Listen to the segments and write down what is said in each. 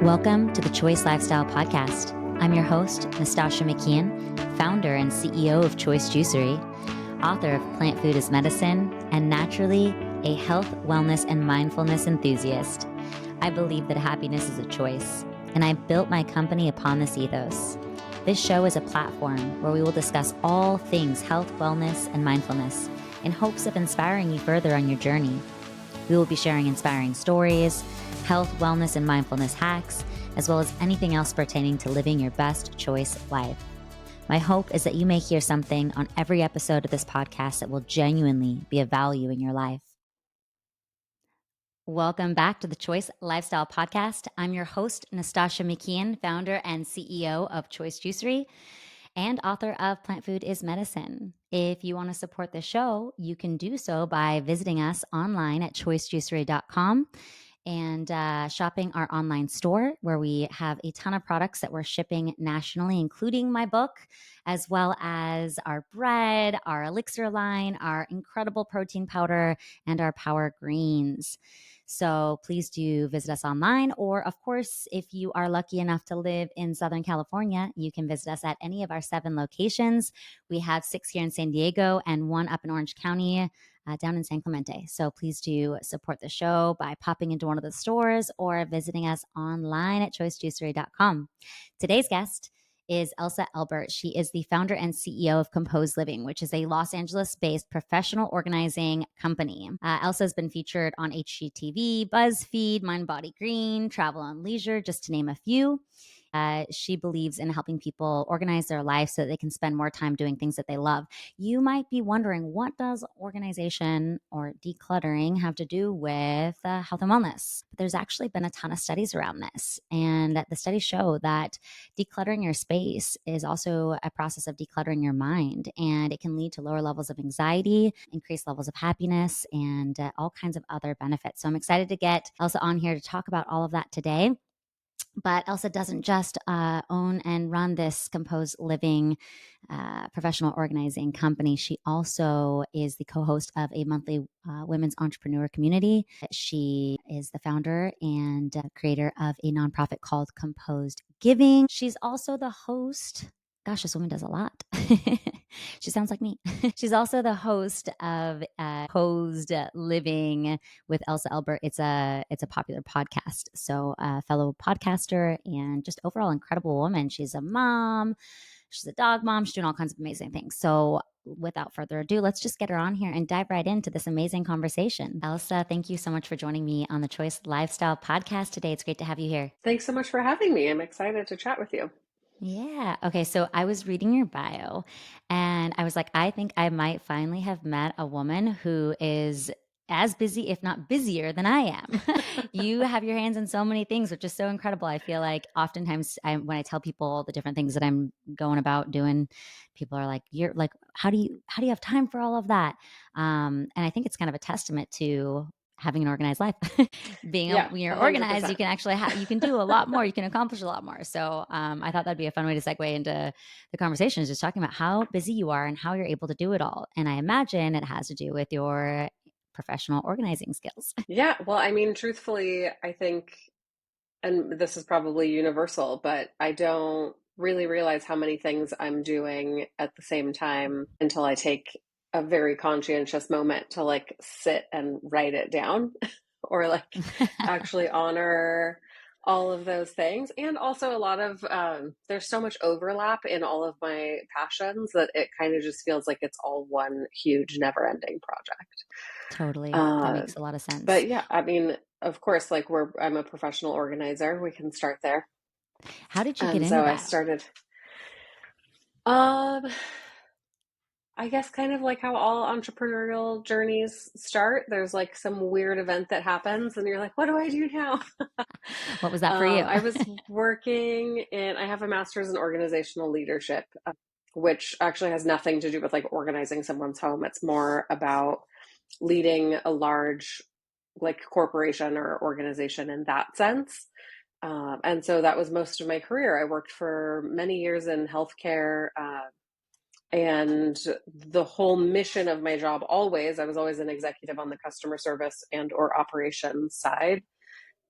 Welcome to the Choice Lifestyle Podcast. I'm your host, Nastasha Mckeon, founder and CEO of Choice Juicery, author of Plant Food is Medicine, and naturally a health, wellness, and mindfulness enthusiast. I believe that happiness is a choice, and I built my company upon this ethos. This show is a platform where we will discuss all things health, wellness, and mindfulness in hopes of inspiring you further on your journey. We will be sharing inspiring stories, health, wellness, and mindfulness hacks, as well as anything else pertaining to living your best choice life. My hope is that you may hear something on every episode of this podcast that will genuinely be of value in your life. Welcome back to the Choice Lifestyle Podcast. I'm your host, Nastasha Mckeon, founder and CEO of Choice Juicery and author of Plant Food is Medicine. If you want to support the show, you can do so by visiting us online at choicejuicery.com and shopping our online store where we have a ton of products that we're shipping nationally, including my book, as well as our bread, our elixir line, our incredible protein powder, and our power greens. So please do visit us online. Or of course, if you are lucky enough to live in Southern California, you can visit us at any of our 7 locations. We have 6 here in San Diego and 1 up in Orange County, down in San Clemente. So please do support the show by popping into one of the stores or visiting us online at choicejuicery.com. Today's guest is Elsa Elbert. She is the founder and CEO of Composed Living, which is a Los Angeles-based professional organizing company. Elsa has been featured on HGTV, BuzzFeed, Mind Body Green, Travel and Leisure, just to name a few. She believes in helping people organize their life so that they can spend more time doing things that they love. You might be wondering, what does organization or decluttering have to do with health and wellness? But there's actually been a ton of studies around this. And the studies show that decluttering your space is also a process of decluttering your mind. And it can lead to lower levels of anxiety, increased levels of happiness, and all kinds of other benefits. So I'm excited to get Elsa on here to talk about all of that today. But Elsa doesn't just own and run this Composed Living professional organizing company. She also is the co-host of a monthly women's entrepreneur community. She is the founder and creator of a nonprofit called Composed Giving. She's also the host. Gosh, this woman does a lot. She sounds like me. She's also the host of Composed Living with Elsa Elbert. It's a popular podcast. So a fellow podcaster and just overall incredible woman. She's a mom. She's a dog mom. She's doing all kinds of amazing things. So without further ado, let's just get her on here and dive right into this amazing conversation. Elsa, thank you so much for joining me on the Choice Lifestyle Podcast today. It's great to have you here. Thanks so much for having me. I'm excited to chat with you. Yeah. Okay. So I was reading your bio and I was like, I think I might finally have met a woman who is as busy, if not busier than I am. You have your hands in so many things, which is so incredible. I feel like oftentimes when I tell people the different things that I'm going about doing, people are like, you're like, how do you have time for all of that? And I think it's kind of a testament to having an organized life. Yeah, When you're organized, 100%. you can actually you can do a lot more. You can accomplish a lot more. So I thought that'd be a fun way to segue into the conversation, is just talking about how busy you are and how you're able to do it all. And I imagine it has to do with your professional organizing skills. Yeah, well, I mean, truthfully, I think, and this is probably universal, but I don't really realize how many things I'm doing at the same time until I take a very conscientious moment to like sit and write it down or like actually honor all of those things. And also a lot of, there's so much overlap in all of my passions that it kind of just feels like it's all one huge never ending project. Totally. That Uh, makes a lot of sense. but yeah, I mean, of course, like I'm a professional organizer. We can start there. How did you get And into so I that? started, um, I guess kind of like how all entrepreneurial journeys start. There's like some weird event that happens and you're like, what do I do now? What was that for you? I was working I have a master's in organizational leadership, which actually has nothing to do with like organizing someone's home. It's more about leading a large like corporation or organization in that sense. And so that was most of my career. I worked for many years in healthcare, and the whole mission of my job I was always an executive on the customer service and or operations side.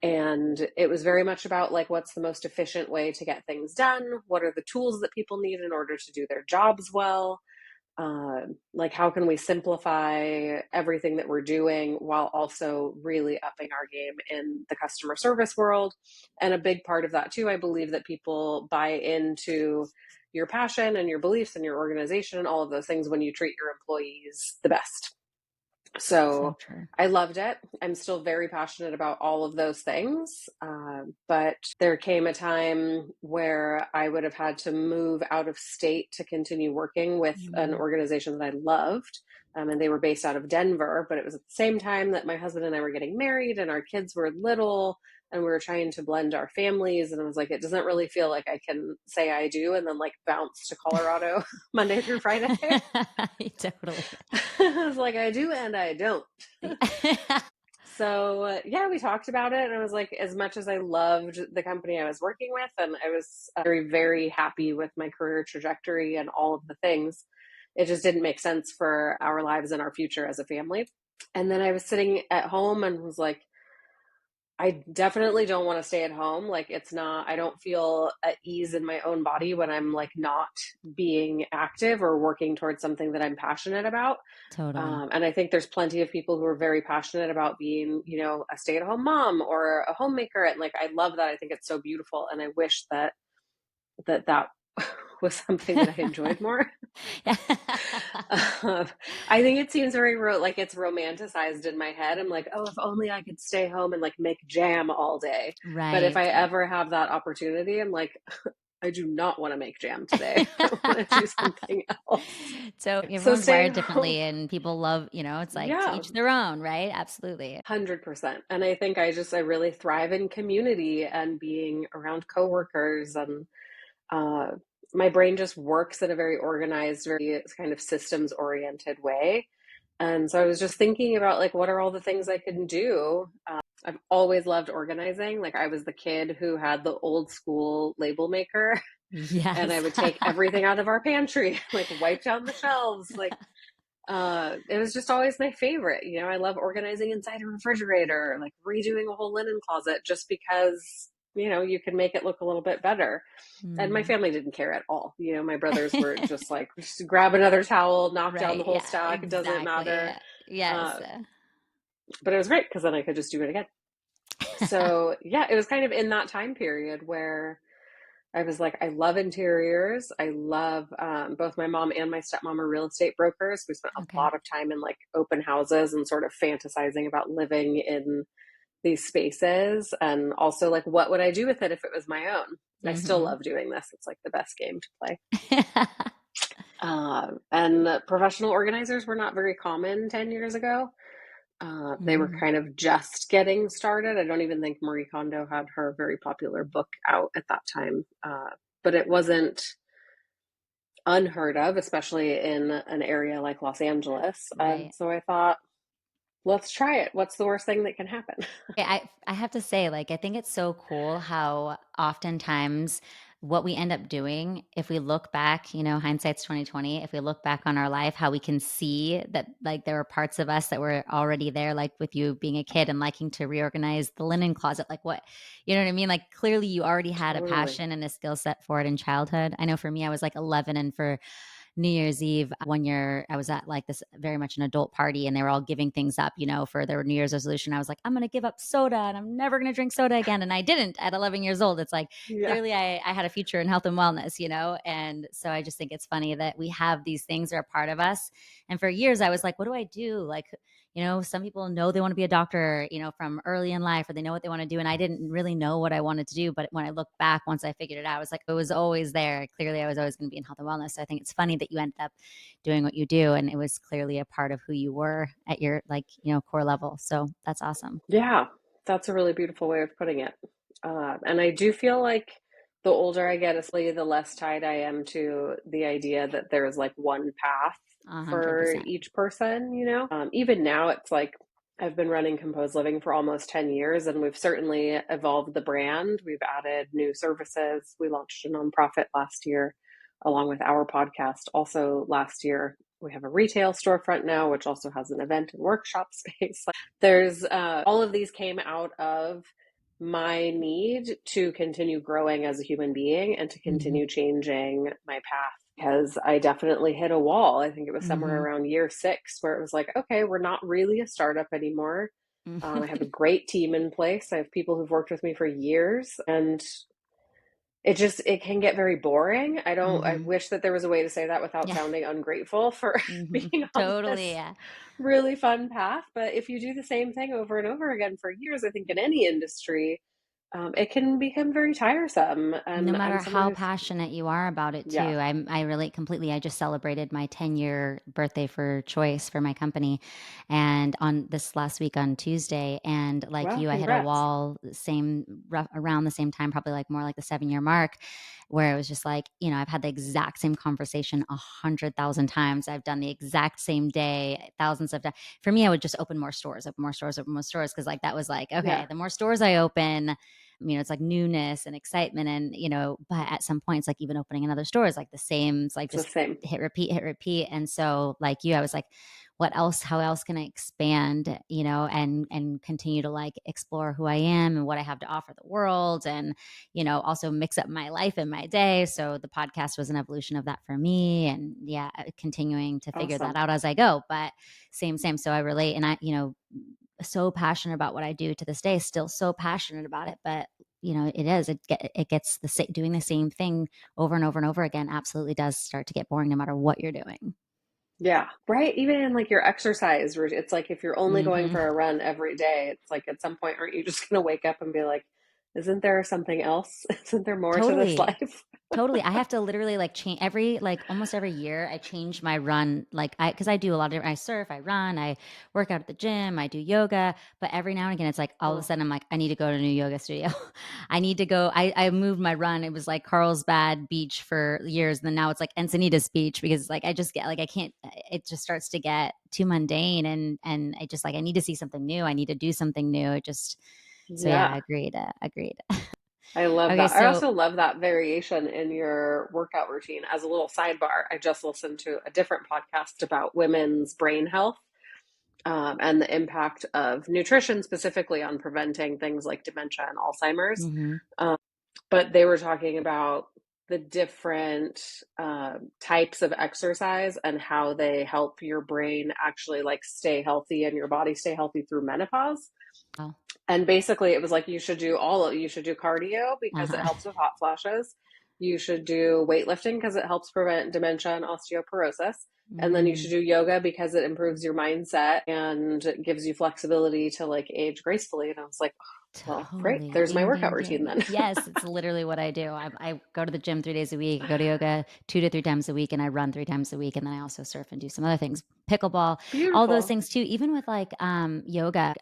And it was very much about like, what's the most efficient way to get things done? What are the tools that people need in order to do their jobs well? Like, how can we simplify everything that we're doing while also really upping our game in the customer service world? And a big part of that too, I believe that people buy into your passion and your beliefs and your organization and all of those things when you treat your employees the best. So So true. I loved it. I'm still very passionate about all of those things. But there came a time where I would have had to move out of state to continue working with an Mm. organization that I loved. And they were based out of Denver, but it was at the same time that my husband and I were getting married and our kids were little and we were trying to blend our families. And I was like, it doesn't really feel like I can say I do and then like bounce to Colorado Monday through Friday. Totally. I was like, I do and I don't. So, yeah, we talked about it. And I was like, as much as I loved the company I was working with, and I was very, very happy with my career trajectory and all of the things, it just didn't make sense for our lives and our future as a family. And then I was sitting at home and was like, I definitely don't want to stay at home. Like, it's not, I don't feel at ease in my own body when I'm like not being active or working towards something that I'm passionate about. Totally. And I think there's plenty of people who are very passionate about being, you know, a stay-at-home mom or a homemaker. And like, I love that. I think it's so beautiful. And I wish that was something that I enjoyed more. Yeah. I think it seems very like it's romanticized in my head. I'm like, oh, if only I could stay home and like make jam all day. But if Right. I ever have that opportunity, I'm like, I do not want to make jam today. I want to do something else. So So everyone's staying wired home, differently and people love, it's like to yeah, each their own, right? Absolutely. 100%. And I think I really thrive in community and being around coworkers and uh, my brain just works in a very organized, very kind of systems oriented way. And so I was just thinking about like, what are all the things I can do? I've always loved organizing. Like I was the kid who had the old school label maker and I Yes. would take everything out of our pantry, like wipe down the shelves, like it was just always my favorite. You know, I love organizing inside a refrigerator, like redoing a whole linen closet just because, you know, you can make it look a little bit better. And my Mm. family didn't care at all. You know, my brothers were just like, just grab another towel, knock down the Right. whole Yeah, stack. It doesn't exactly. matter. Yes. Uh, but it was great because then I could just do it again. So yeah, it was kind of in that time period where I was like, I love interiors. I love both my mom and my stepmom are real estate brokers. We spent a Okay. lot of time in like open houses and sort of fantasizing about living in these spaces and also like what would I do with it if it was my own. I still Hmm. love doing this. It's like the best game to play. And professional organizers were not very common 10 years ago. They were Hmm. kind of just getting started. I don't even think Marie Kondo had her very popular book out at that time. But it wasn't unheard of, especially in an area like Los Angeles. And Right. so I thought, let's try it. What's the worst thing that can happen? Yeah, I have to say, like, I think it's so cool how oftentimes what we end up doing, if we look back, hindsight's 2020, if we look back on our life, how we can see that like there were parts of us that were already there, like with you being a kid and liking to reorganize the linen closet, like what, you know what I mean? Like clearly you already had a Totally. passion and a skill set for it in childhood. I know for me, I was like 11, and for New Year's Eve one year, I was at like this very much an adult party and they were all giving things up, for their New Year's resolution. I was like, I'm going to give up soda and I'm never going to drink soda again. And I didn't at 11 years old. It's like Yeah, clearly I had a future in health and wellness, And so I just think it's funny that we have these things that are a part of us. And for years, I was like, what do I do? Like, some people know they want to be a doctor, from early in life, or they know what they want to do. And I didn't really know what I wanted to do. But when I look back, once I figured it out, I was like, it was always there. Clearly, I was always going to be in health and wellness. So I think it's funny that you ended up doing what you do. And it was clearly a part of who you were at your, like, core level. So that's awesome. yeah, that's a really beautiful way of putting it. And I do feel like the older I get, especially the less tied I am to the idea that there's like one path A hundred for percent. each person, you know? Even now, it's like I've been running Composed Living for almost 10 years, and we've certainly evolved the brand. We've added new services. We launched a nonprofit last year, along with our podcast. Also, last year, we have a retail storefront now, which also has an event and workshop space. There's all of these came out of my need to continue growing as a human being and to Mhm. continue changing my path. Because I definitely hit a wall. I think it was somewhere Mhm. around year 6 where it was like, okay, we're not really a startup anymore. I have a great team in place. I have people who've worked with me for years, and it can get very boring. I Mhm. wish that there was a way to say that without Yeah. sounding ungrateful for Mhm. being on Totally, this yeah. really fun path. But if you do the same thing over and over again for years, I think in any industry, it can become very tiresome. No And I'm matter someone how who's, passionate you are about it yeah, too. I relate completely. I just celebrated my 10-year birthday for Choice for my company, and on this last week on Tuesday, and like well, you, I hit a congrats. wall around the same time, probably like more like the 7-year mark, where it was just like, I've had the exact same conversation 100,000 times. I've done the exact same day thousands of times. For me, I would just open more stores, open more stores, because like that was like, Yeah, okay, the more stores I open, it's like newness and excitement, and but at some point it's like even opening another store is like the same. It's like it's the just same. hit repeat. And so like you, I was like, what else, how else can I expand, and continue to like explore who I am and what I have to offer the world, and also mix up my life and my day. So the podcast was an evolution of that for me, and yeah, continuing to figure that Awesome. out as I go. But same. So I relate, and I, so passionate about what I do to this day, still so passionate about it. But it gets doing the same thing over and over and over again absolutely does start to get boring no matter what you're doing. Yeah, right. Even in like your exercise routine, it's like if you're only going Hmm. for a run every day, it's like at some point, aren't you just going to wake up and be like, isn't there something else? Isn't there more to this Totally. life? Totally. I have to literally like change almost every year. I change my run. Cause I do a lot of different, I surf, I run, I work out at the gym, I do yoga. But every now and again, it's like all of a Oh, sudden I'm like, I need to go to a new yoga studio. I need to go. I moved my run. It was like Carlsbad Beach for years. And then now it's like Encinitas Beach, because like I just get like, I can't, it just starts to get too mundane. And I just like, I need to see something new. I need to do something new. So yeah, yeah. agreed. Agreed. I love Okay. that. I So, also love that variation in your workout routine. As a little sidebar, I just listened to a different podcast about women's brain health, and the impact of nutrition specifically on preventing things like dementia and Alzheimer's. mhm. Um, but they were talking about the different types of exercise and how they help your brain actually like stay healthy and your body stay healthy through menopause. Oh, And basically, it was like you should do cardio because it uh-huh. helps with hot flashes. You should do weightlifting because it helps prevent dementia and osteoporosis. And then you should Mm. do yoga because it improves your mindset and it gives you flexibility to like age gracefully. And I was like, well, great. Totally. There's my Ding, workout ding, routine ding. then. Yes, it's literally what I do. I go to the gym 3 days a week. I go to yoga 2 to 3 times a week, and I run 3 times a week. And then I also surf and do some other things, pickleball, all those Beautiful. things too. Even with like yoga,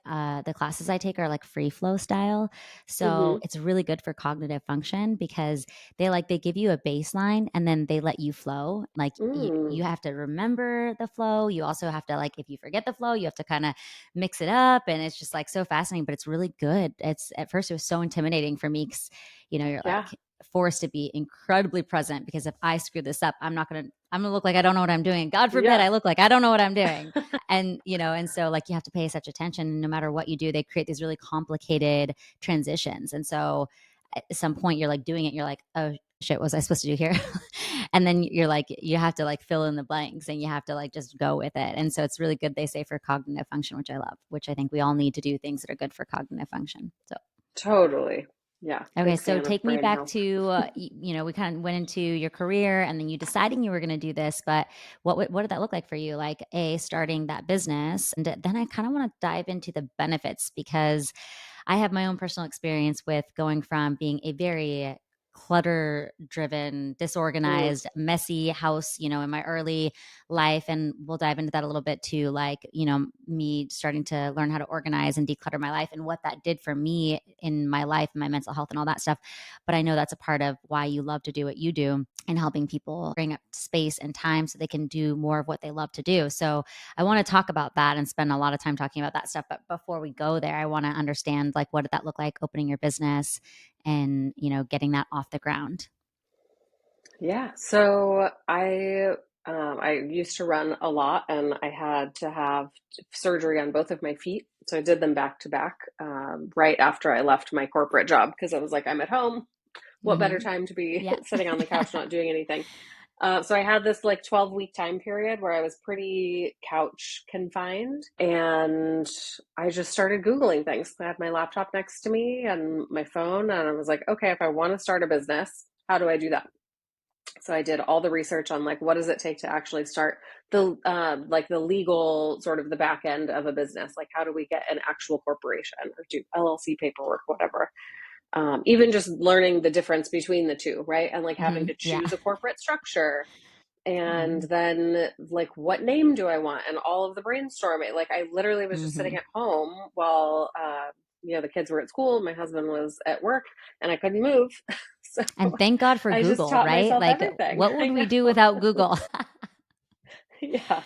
the classes I take are like free flow style. So Hmm. it's really good for cognitive function, because they give you a baseline and then they let you flow. Like Mm, you have to remember the flow. You also have to, like, if you forget the flow, you have to kind of mix it up, and it's just like so fascinating, but it's really good. It's At first it was so intimidating for me, because you're yeah. like forced to be incredibly present, because if I screw this up, I'm gonna look like I don't know what I'm doing. God forbid Yeah. I look like I don't know what I'm doing. And so like you have to pay such attention. No matter what you do, they create these really complicated transitions. And so at some point you're like doing it, you're like, oh shit, what was I supposed to do here? And then you're like, you have to like fill in the blanks, and you have to like just go with it. And so it's really good, they say, for cognitive function, which I love, which I think we all need to do things that are good for cognitive function. So Totally. Yeah. okay, Big so fan of take me brain back health. to we kind of went into your career, and then you deciding you were going to do this. But what did that look like for you? Like, starting that business, and then I kind of want to dive into the benefits, because I have my own personal experience with going from being a very clutter driven, Mm, disorganized, messy house, in my early life. And we'll dive into that a little bit too. Like, me starting to learn how to organize and declutter my life, and what that did for me in my life and my mental health and all that stuff. But I know that's a part of why you love to do what you do, and helping people bring up space and time so they can do more of what they love to do. So I want to talk about that and spend a lot of time talking about that stuff. But before we go there, I want to understand, like, what did that look like opening your business, and, getting that off the ground? yeah. So I used to run a lot and I had to have surgery on both of my feet. So I did them back to back right after I left my corporate job because I was like, I'm at home. What better Mm-hmm. time to be Yeah. sitting on the couch not doing anything? So I had this like 12-week time period where I was pretty couch confined, and I just started Googling things. I had my laptop next to me and my phone, and I was like, okay, if I want to start a business, how do I do that? So I did all the research on like what does it take to actually start the like the legal sort of the back end of a business. Like how do we get an actual corporation or do LLC paperwork, whatever. Even just learning the difference between the two, right? And like having Mm-hmm. to Yeah. choose a corporate structure, and Mm-hmm. then like what name do I want, and all of the brainstorming. Like I literally was just Mm-hmm. sitting at home while the kids were at school, my husband was at work, and I couldn't move. So And thank God for I just Google, taught right? myself Like, everything. what I would we do know. without Google? Yeah.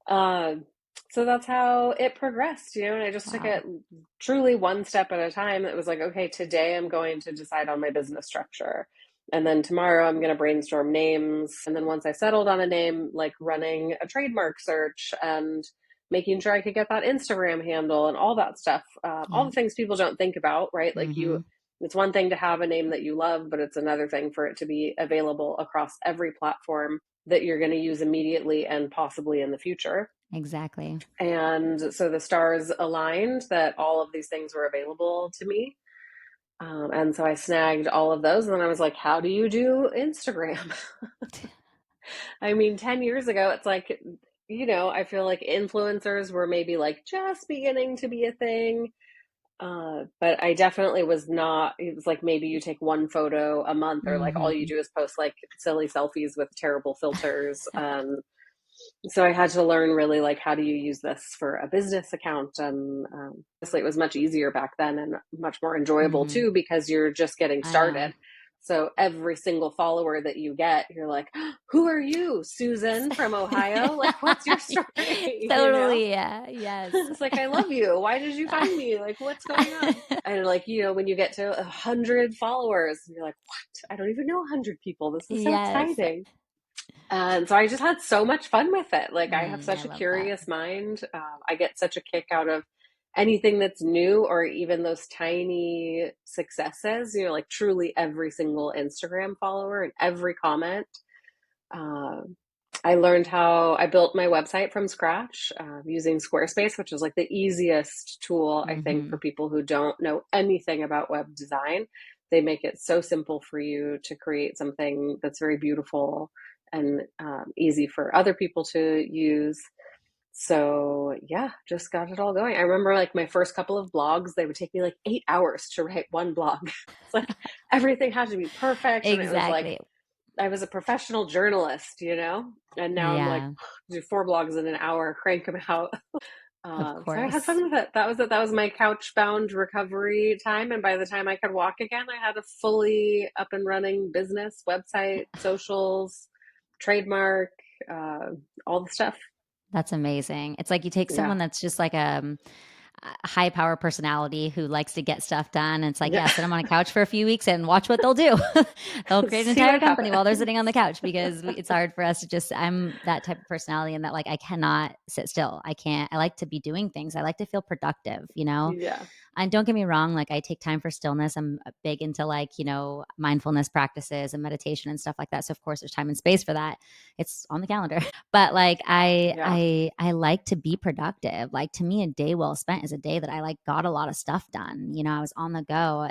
Um, so that's how it progressed, and I just took Wow. it truly one step at a time. It was like, okay, today I'm going to decide on my business structure. And then tomorrow I'm going to brainstorm names. And then once I settled on a name, like running a trademark search and making sure I could get that Instagram handle and all that stuff. All Yeah. the things people don't think about, right? Like Mm-hmm. it's one thing to have a name that you love, but it's another thing for it to be available across every platform that you're going to use immediately and possibly in the future. Exactly. And so the stars aligned that all of these things were available to me. And so I snagged all of those. And then I was like, how do you do Instagram? I mean, 10 years ago, it's like, I feel like influencers were maybe like just beginning to be a thing. But I definitely was not. It was like maybe you take one photo a month, or like all you Mm-hmm. do is post like silly selfies with terrible filters. So I had to learn really like how do you use this for a business account, and honestly, it was much easier back then and much more enjoyable Mm-hmm. too because you're just getting I know. started. So every single follower that you get, you're like, who are you, Susan from Ohio? Like, what's your story? Totally. Yeah. Yes. It's like, I love you. Why did you find me? Like, what's going on? And like, when you get to 100 followers, you're like, what? I don't even know 100 people. This is so Yes. exciting. And so I just had so much fun with it. Like I have I such a love that. curious mind. I get such a kick out of anything that's new, or even those tiny successes. Like truly every single Instagram follower and every comment. Uh, I learned how I built my website from scratch using Squarespace, which is like the easiest tool, I think, Mm-hmm. for people who don't know anything about web design. They make it so simple for you to create something that's very beautiful and easy for other people to use. So yeah, just got it all going. I remember like my first couple of blogs, they would take me like 8 hours to write one blog. It's like everything had to be perfect. And it was like, Exactly. I was a professional journalist, and now I'm like, Yeah. do 4 blogs in an hour, crank them out. Of So I had fun course. with it. That was it. That was my couch bound recovery time. And by the time I could walk again, I had a fully up and running business, website, socials, trademark, uh, all the stuff. That's amazing. It's like you take Yeah. someone that's just like a high power personality who likes to get stuff done. And it's like, Yeah. yeah, sit them on a couch for a few weeks and watch what they'll do. They'll create an See entire what company while they're happens. sitting on the couch because it's hard for us to just, I'm that type of personality and that like I cannot sit still. I can't, I like to be doing things. I like to feel productive, you know? Yeah. And don't get me wrong, like I take time for stillness. I'm big into like, mindfulness practices and meditation and stuff like that. So of course there's time and space for that. It's on the calendar. But like Yeah. I like to be productive. Like to me, a day well spent is a day that I like got a lot of stuff done. I was on the go.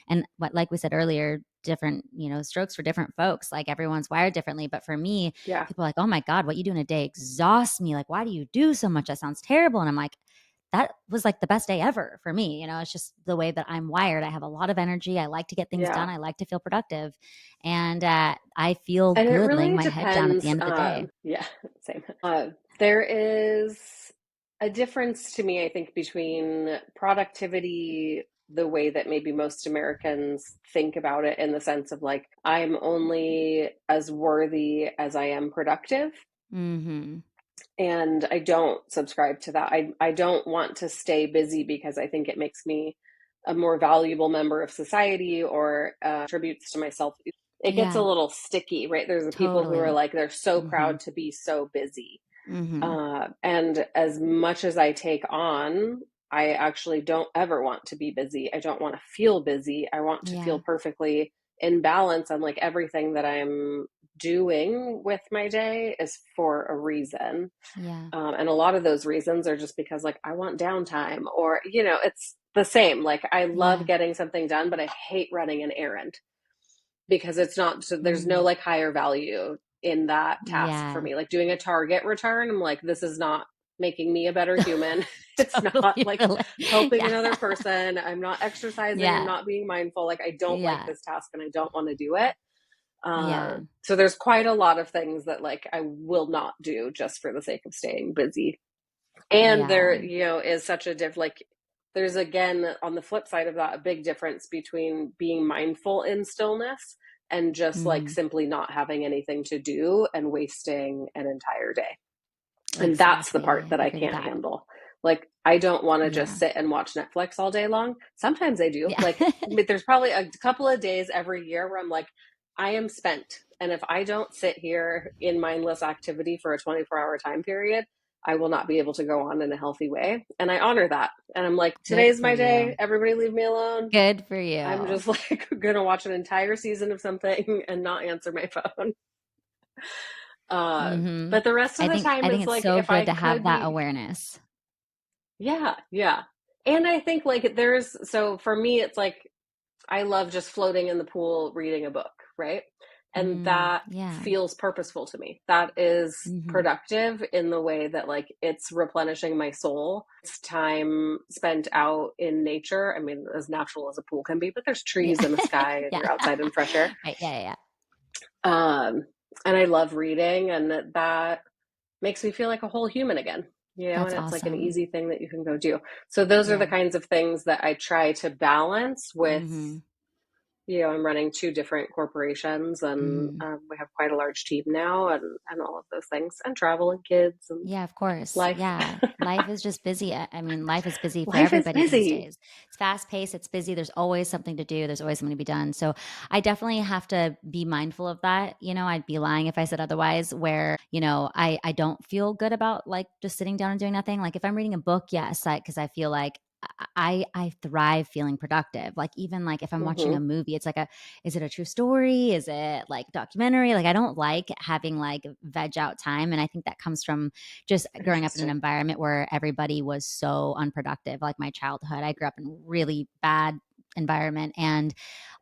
And what like we said earlier, different, strokes for different folks. Like everyone's wired differently. But for me, Yeah. people are like, oh my God, what you do in a day exhausts me. Like, why do you do so much? That sounds terrible. And I'm like, that was like the best day ever for me. It's just the way that I'm wired. I have a lot of energy. I like to get things done. Yeah. I like to feel productive. And I feel And it good laying really my head down at the depends. end of the day. Yeah, same. There is a difference to me, I think, between productivity, the way that maybe most Americans think about it, in the sense of like, I'm only as worthy as I am productive. Mm-hmm. And I don't subscribe to that. I don't want to stay busy because I think it makes me a more valuable member of society, or contributes to myself. It gets a Yeah, little sticky, right? There's the people who are totally. like, they're so Mm-hmm. proud to be so busy. Mm-hmm. And as much as I take on, I actually don't ever want to be busy. I don't want to feel busy. I want to feel Yeah. perfectly in balance. And like everything that I'm doing with my day is for a reason. Yeah. And a lot of those reasons are just because like I want downtime, or, it's the same. Like I love Yeah. getting something done, but I hate running an errand because it's not, so there's no Mm. like higher value in that task for Yeah. me. Like doing a Target return, I'm like, this is not making me a better human. It's not Totally like relate. helping Yeah. another person. I'm not exercising. I'm Yeah. not being mindful. Like, I don't like Yeah. this task and I don't want to do it. Yeah. So there's quite a lot of things that like I will not do just for the sake of staying busy. And there, Yeah. is such a like there's, again, on the flip side of that, a big difference between being mindful in stillness and just like Mhm. simply not having anything to do and wasting an entire day. And that's the part Exactly. that I Agree with can't that. handle. Like, I don't want to just Yeah. sit and watch Netflix all day long. Sometimes I do. Yeah. Like, there's probably a couple of days every year where I'm like, I am spent. And if I don't sit here in mindless activity for a 24-hour time period, I will not be able to go on in a healthy way. And I honor that. And I'm like, Good today's for my day. you. Everybody leave me alone. Good for I'm you. just like going to watch an entire season of something and not answer my phone. Uh, Mhm. but the rest of I the think time, I think it's it's like so if good I to have could that be. awareness. Yeah, yeah. And I think like so for me, it's like I love just floating in the pool reading a book, right? And Mm. that Yeah. feels purposeful to me. That is Mhm. productive in the way that like it's replenishing my soul. It's time spent out in nature. I mean, as natural as a pool can be, but there's Yeah. trees in the sky and Yeah. you're outside in fresh air. Right. Yeah, yeah, yeah. Um, and I love reading, and that makes me feel like a whole human again, That's and it's like an awesome. easy thing that you can go do. So those are the Yeah. kinds of things that I try to balance with, Mhm. I'm running two different corporations, and Mhm. we have quite a large team now, and all of those things, and travel and kids and Yeah, of course. life. Yeah. Life is just busy. I mean, life is busy for Life is everybody these busy. days. It's fast paced, it's busy. There's always something to do, there's always something to be done. So I definitely have to be mindful of that. I'd be lying if I said otherwise, where, I don't feel good about like just sitting down and doing nothing. Like if I'm reading a book, yes, because I feel like I thrive feeling productive. Like even like if I'm watching a Hmm. movie, it's like is it a true story? Is it like documentary? Like I don't like having like veg out time. And I think that comes from just growing up in an Interesting. environment where everybody was so unproductive. Like my childhood, I grew up in a really bad environment, and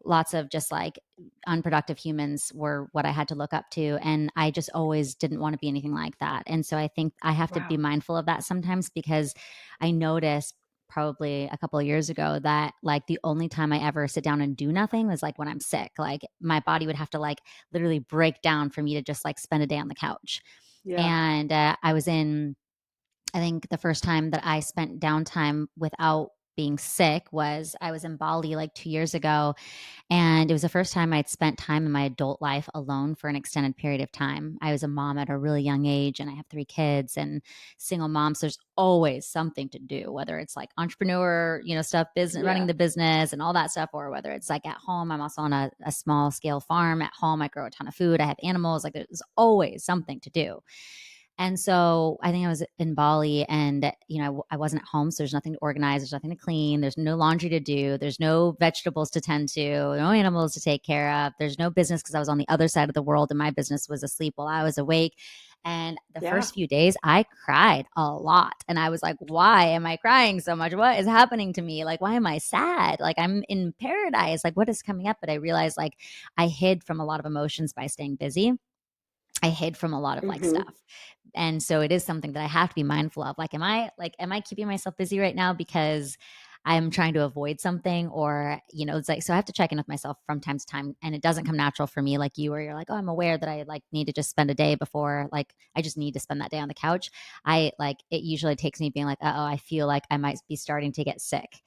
lots of just like unproductive humans were what I had to look up to, and I just always didn't want to be anything like that. And so I think I have to be Wow. mindful of that sometimes, because I noticed probably a couple of years ago that like the only time I ever sit down and do nothing was like when I'm sick. Like my body would have to like literally break down for me to just like spend a day on the couch. Yeah. And I think the first time that I spent downtime without being sick was I was in Bali like 2 years ago. And it was the first time I'd spent time in my adult life alone for an extended period of time. I was a mom at a really young age, and I have 3 kids and single mom. So there's always something to do, whether it's like entrepreneur, stuff, business, running Yeah. the business and all that stuff, or whether it's like at home. I'm also on a small scale farm at home. I grow a ton of food. I have animals. Like there's always something to do. And so I think I was in Bali, and, I wasn't at home. So there's nothing to organize. There's nothing to clean. There's no laundry to do. There's no vegetables to tend to, no animals to take care of. There's no business because I was on the other side of the world and my business was asleep while I was awake. And the Yeah. first few days, I cried a lot. And I was like, why am I crying so much? What is happening to me? Like, why am I sad? Like, I'm in paradise. Like, what is coming up? But I realized like I hid from a lot of emotions by staying busy. I hid from a lot of like Hmm. stuff. And so it is something that I have to be mindful of. Like, am I keeping myself busy right now because I'm trying to avoid something? Or, it's like, so I have to check in with myself from time to time. And it doesn't come natural for me like you, where you're like, oh, I'm aware that I like need to just spend a day before, like, I just need to spend that day on the couch. I like, it usually takes me being like, oh, I feel like I might be starting to get sick.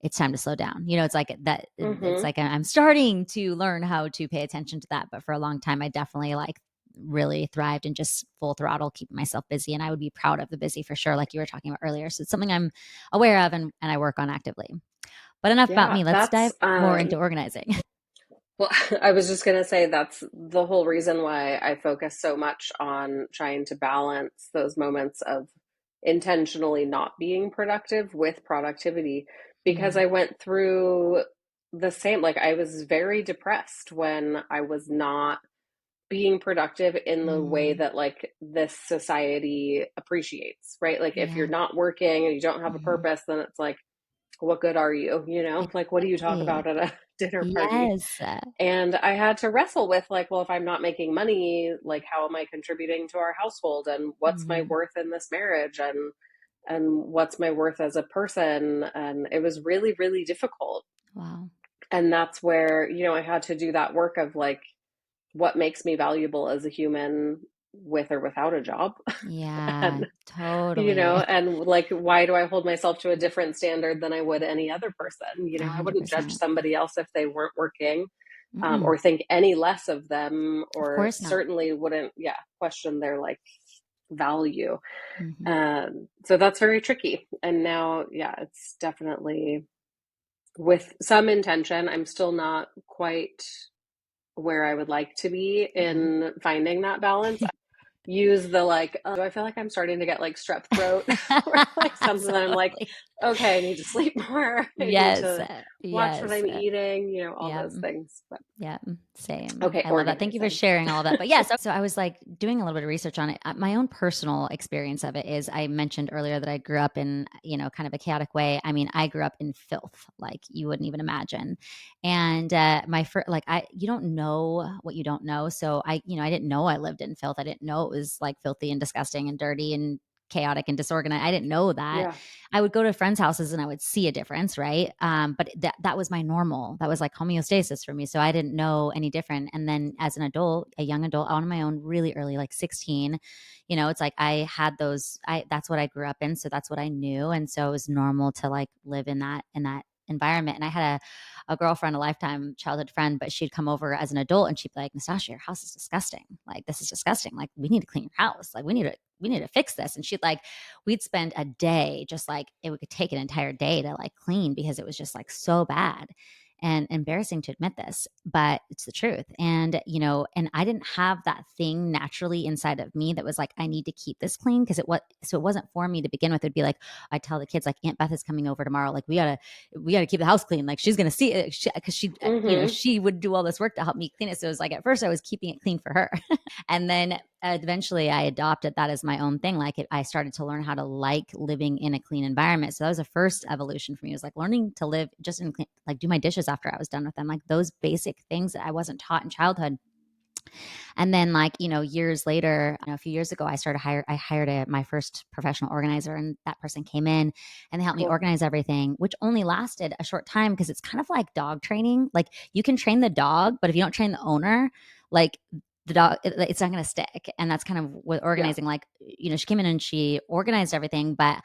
It's time to slow down. It's like that. It's Hmm. like I'm starting to learn how to pay attention to that. But for a long time, I definitely like really thrived in just full throttle, keeping myself busy. And I would be proud of the busy for sure, like you were talking about earlier. So it's something I'm aware of, and I work on actively. But enough about Yeah. me. Let's That's dive more into organizing. Well, I was just going to say that's the whole reason why I focus so much on trying to balance those moments of intentionally not being productive with productivity because Yeah. I went through the same, like, I was very depressed when I was not being productive in the way Mm. that like this society appreciates, right? Like if you're Yeah. not working and you don't have a Mhm. purpose, then it's like, what good are you? You know, like what do you talk Exactly. about at a dinner party? Yes. And I had to wrestle with like, well, if I'm not making money, like how am I contributing to our household and what's my Mhm. worth in this marriage and what's my worth as a person? And it was really, really difficult. Wow. And that's where, you know, I had to do that work of like, what makes me valuable as a human with or without a job. Yeah, And you know, totally. and like why do I hold myself to a different standard than I would any other person? You know, I wouldn't judge 100%. somebody else if they weren't working, Mm-mm. or think any less of them, Of or course not. certainly wouldn't, yeah, question their like value. Mhm. So that's very tricky. And now, yeah, it's definitely with some intention. I'm still not quite where I would like to be Yeah. in finding that balance. Use the like, do I feel like I'm starting to get like strep throat or like something that I'm like, Absolutely. okay, I need to sleep more. I need Yes. to watch what Yes. I'm eating, you know, all Yeah. those things. But Yeah, same. okay, I love that. Thank you for organizing. sharing all of that. But yeah, so I was like doing a little bit of research on it. My own personal experience of it is I mentioned earlier that I grew up in, kind of a chaotic way. I mean, I grew up in filth, like you wouldn't even imagine. And my first, like, you don't know what you don't know. So I didn't know I lived in filth. I didn't know it was like filthy and disgusting and dirty and chaotic and disorganized. I didn't know that. Yeah. I would go to friends' houses and I would see a difference, right? But that was my normal. That was like homeostasis for me. So I didn't know any different. And then as an adult, a young adult on my own, really early, like 16, it's like I had those. I That's what I grew up in, so that's what I knew, and so it was normal to like live in that environment. And I had a girlfriend, a lifetime childhood friend, but she'd come over as an adult and she'd be like, Nastasha, your house is disgusting. Like, this is disgusting. Like, we need to clean your house. Like, we need to fix this. And we'd spend a day just like it would take an entire day to like clean because it was just like so bad and embarrassing to admit this, but it's the truth. And I didn't have that thing naturally inside of me that was like, I need to keep this clean because it wasn't for me to begin with. It'd be like, I tell the kids like, Aunt Beth is coming over tomorrow. Like, we gotta keep the house clean. Like, she's gonna see it because Mm-hmm. she would do all this work to help me clean it. So it was like at first I was keeping it clean for her. And then eventually I adopted that as my own thing. I started to learn how to like living in a clean environment. So that was the first evolution for me. It was like learning to live just in clean, like do my dishes after I was done with them, like those basic things that I wasn't taught in childhood. And then years later, a few years ago, I hired my first professional organizer, and that person came in and they helped me Cool. organize everything, which only lasted a short time because it's kind of like dog training. Like, you can train the dog, but if you don't train the owner, like, the dog, it's not going to stick. And that's kind of what Yeah. organizing, like, she came in and she organized everything, but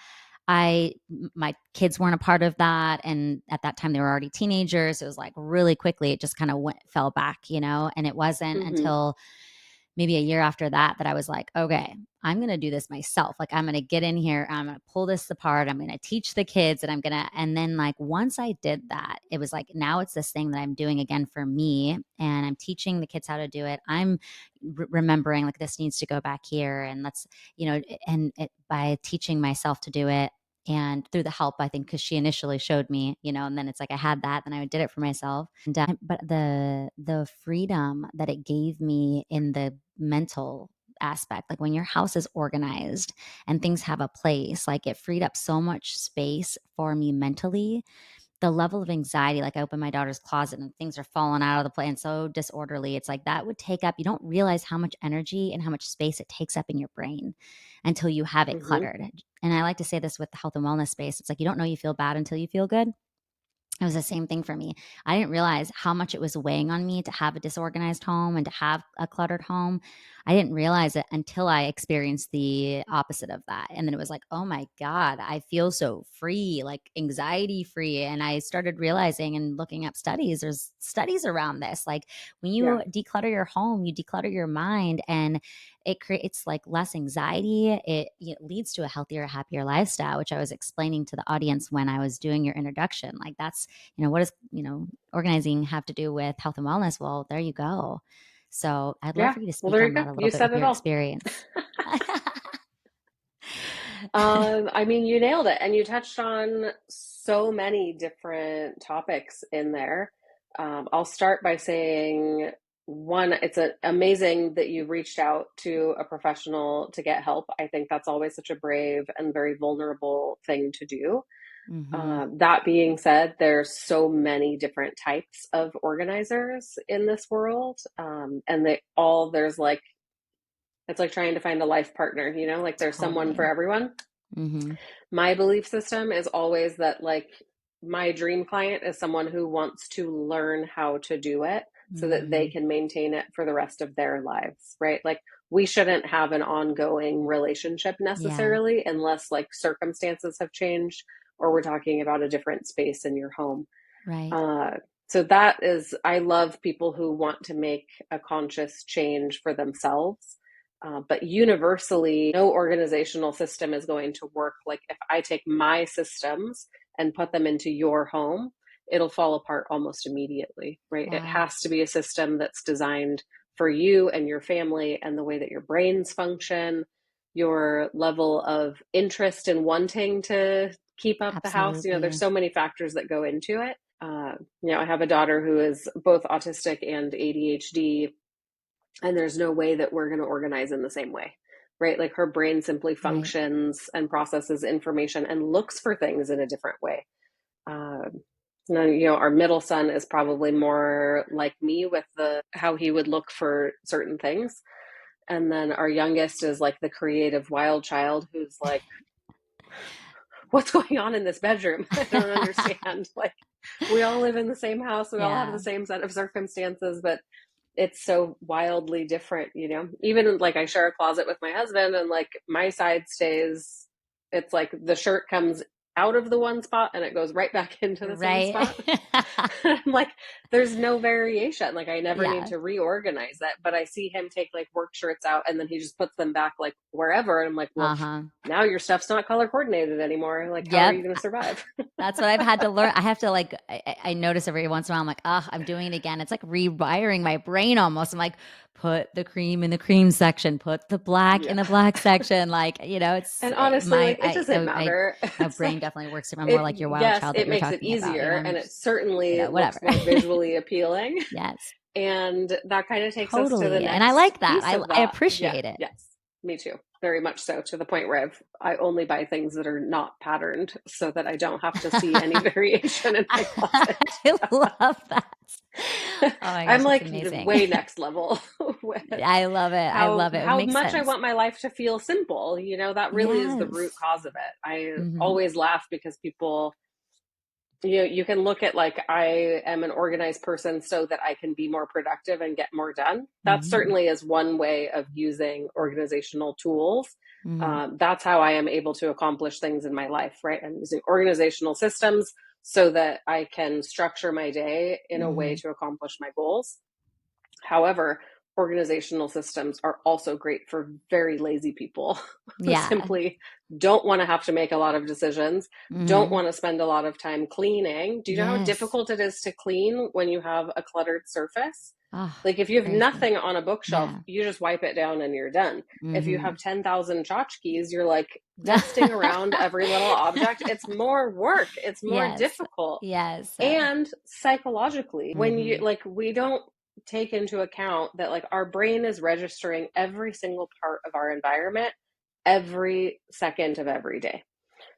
my kids weren't a part of that. And at that time they were already teenagers. It was like really quickly, it just kind of fell back, and it wasn't Mm-hmm. until maybe a year after that I was like, okay, I'm going to do this myself. Like, I'm going to get in here, I'm going to pull this apart, I'm going to teach the kids, and then like once I did that, it was like, now it's this thing that I'm doing again for me, and I'm teaching the kids how to do it. I'm remembering like this needs to go back here, and let's, by teaching myself to do it, and through the help, I think, because she initially showed me, and then it's like I had that, then I did it for myself. And but the freedom that it gave me in the mental aspect, like when your house is organized and things have a place, like it freed up so much space for me mentally. The level of anxiety, like I open my daughter's closet and things are falling out of the place and so disorderly. It's like that would take up, you don't realize how much energy and how much space it takes up in your brain until you have it Mm-hmm. cluttered. And I like to say this with the health and wellness space. It's like, you don't know you feel bad until you feel good. It was the same thing for me. I didn't realize how much it was weighing on me to have a disorganized home and to have a cluttered home. I didn't realize it until I experienced the opposite of that. And then it was like, oh my God, I feel so free, like anxiety free. And I started realizing and looking up studies. There's studies around this. Like, when Yeah. you declutter your home, you declutter your mind, and it creates like less anxiety. It leads to a healthier, happier lifestyle, which I was explaining to the audience when I was doing your introduction. Like, that's, what does, organizing have to do with health and wellness? Well, there you go. So I'd love Yeah. for you to Well, speak there on you go. that a little You bit with said it your all. experience. I mean, you nailed it, and you touched on so many different topics in there. I'll start by saying one, it's amazing that you reached out to a professional to get help. I think that's always such a brave and very vulnerable thing to do. Hmm. That being said, there's so many different types of organizers in this world, and there's like it's like trying to find a life partner, like there's someone for Totally. everyone. Hmm. My belief system is always that, like, my dream client is someone who wants to learn how to do it so that they Hmm. can maintain it for the rest of their lives, right? Like, we shouldn't have an ongoing relationship Yeah. necessarily unless like circumstances have changed or we're talking about a different space in your home. Right. Uh, so that is, I love people who want to make a conscious change for themselves. But universally, no organizational system is going to work. Like, if I take my systems and put them into your home, it'll fall apart almost immediately, right? It Wow. has to be a system that's designed for you and your family and the way that your brains function, your level of interest in wanting to keep up the house. There's Absolutely. so many factors that go into it. I have a daughter who is both autistic and ADHD, and there's no way that we're going to organize in the same way, right? Like, her brain simply Right. functions and processes information and looks for things in a different way. Our middle son is probably more like me with the how he would look for certain things. And then our youngest is like the creative wild child who's like, what's going on in this bedroom? I don't understand. Like, we all live in the same house, we all have the Yeah. same set of circumstances, but it's so wildly different. Even like, I share a closet with my husband, and like, my side stays, it's like the shirt comes out of the one spot and it goes right back into the same Right. spot. I'm like, there's no variation. Like, I never need Yeah. to reorganize that. But I see him take like work shirts out and then he just puts them back like wherever. And I'm like, well, Uh-huh. now your stuff's not color coordinated anymore. Like, how are you Yep. going to survive? That's what I've had to learn. I have to like, I notice every once in a while, I'm like, oh, I'm doing it again. It's like rewiring my brain almost. I'm like, put the cream in the cream section, put the black in Yeah. the black section. Like, it's And honestly, my, like, it doesn't matter. my It's brain like, definitely works. I'm more it, like your wild yes, child that it you were makes it talking about. easier I'm and it just, certainly whatever. looks more visually appealing. Yes, And that kind of takes us to the totally. And I next like that. piece of I that. Yeah, appreciate it. yes, me too. Very much so, to the point where I only buy things that are not patterned so that I don't have to see any variation in my closet. I love that. Oh my I'm gosh, it's like amazing. way next level with I love it. I how love it. It how makes much I sense. want my life to feel simple. That really is the root Yes. cause of it. I Hmm. always laugh because people, you can look at, like, I am an organized person so that I can be more productive and get more done. That Hmm. certainly is one way of using organizational tools. Hmm. That's how I am able to accomplish things in my life, right? I'm using organizational systems so that I can structure my day in a way Hmm. to accomplish my goals. However, organizational systems are also great for very lazy people who Yeah. simply don't want to have to make a lot of decisions, don't Hmm. want to spend a lot of time cleaning. Do you know how Yes. difficult it is to clean when you have a cluttered surface? Oh, Like, if you have crazy. nothing on a bookshelf, Yeah. you just wipe it down and you're done. If you have Hmm. 10,000 tchotchkes, you're like dusting around every little object. It's more work, it's more Yes. difficult. Yes. And psychologically, when you Hmm. like, we don't take into account that, like, our brain is registering every single part of our environment every second of every day.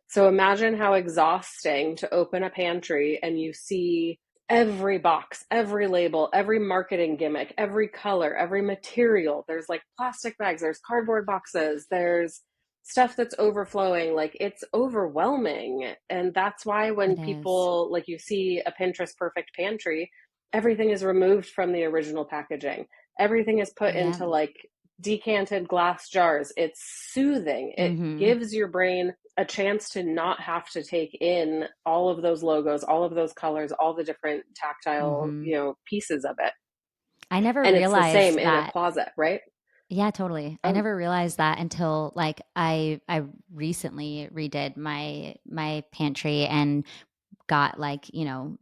So imagine how exhausting to open a pantry and you see every box, every label, every marketing gimmick, every color, every material. There's like plastic bags, there's cardboard boxes, there's stuff that's overflowing. Like, it's overwhelming. And that's why when It is. people, like, you see a Pinterest perfect pantry, everything is removed from the original packaging. Everything is put Yeah. into like decanted glass jars. It's soothing. It Hmm. gives your brain a chance to not have to take in all of those logos, all of those colors, all the different tactile, Hmm. pieces of it. I never And it's the realized same in a that. closet, right? Yeah, totally. I Oh, never realized that until like I recently redid my pantry and got like,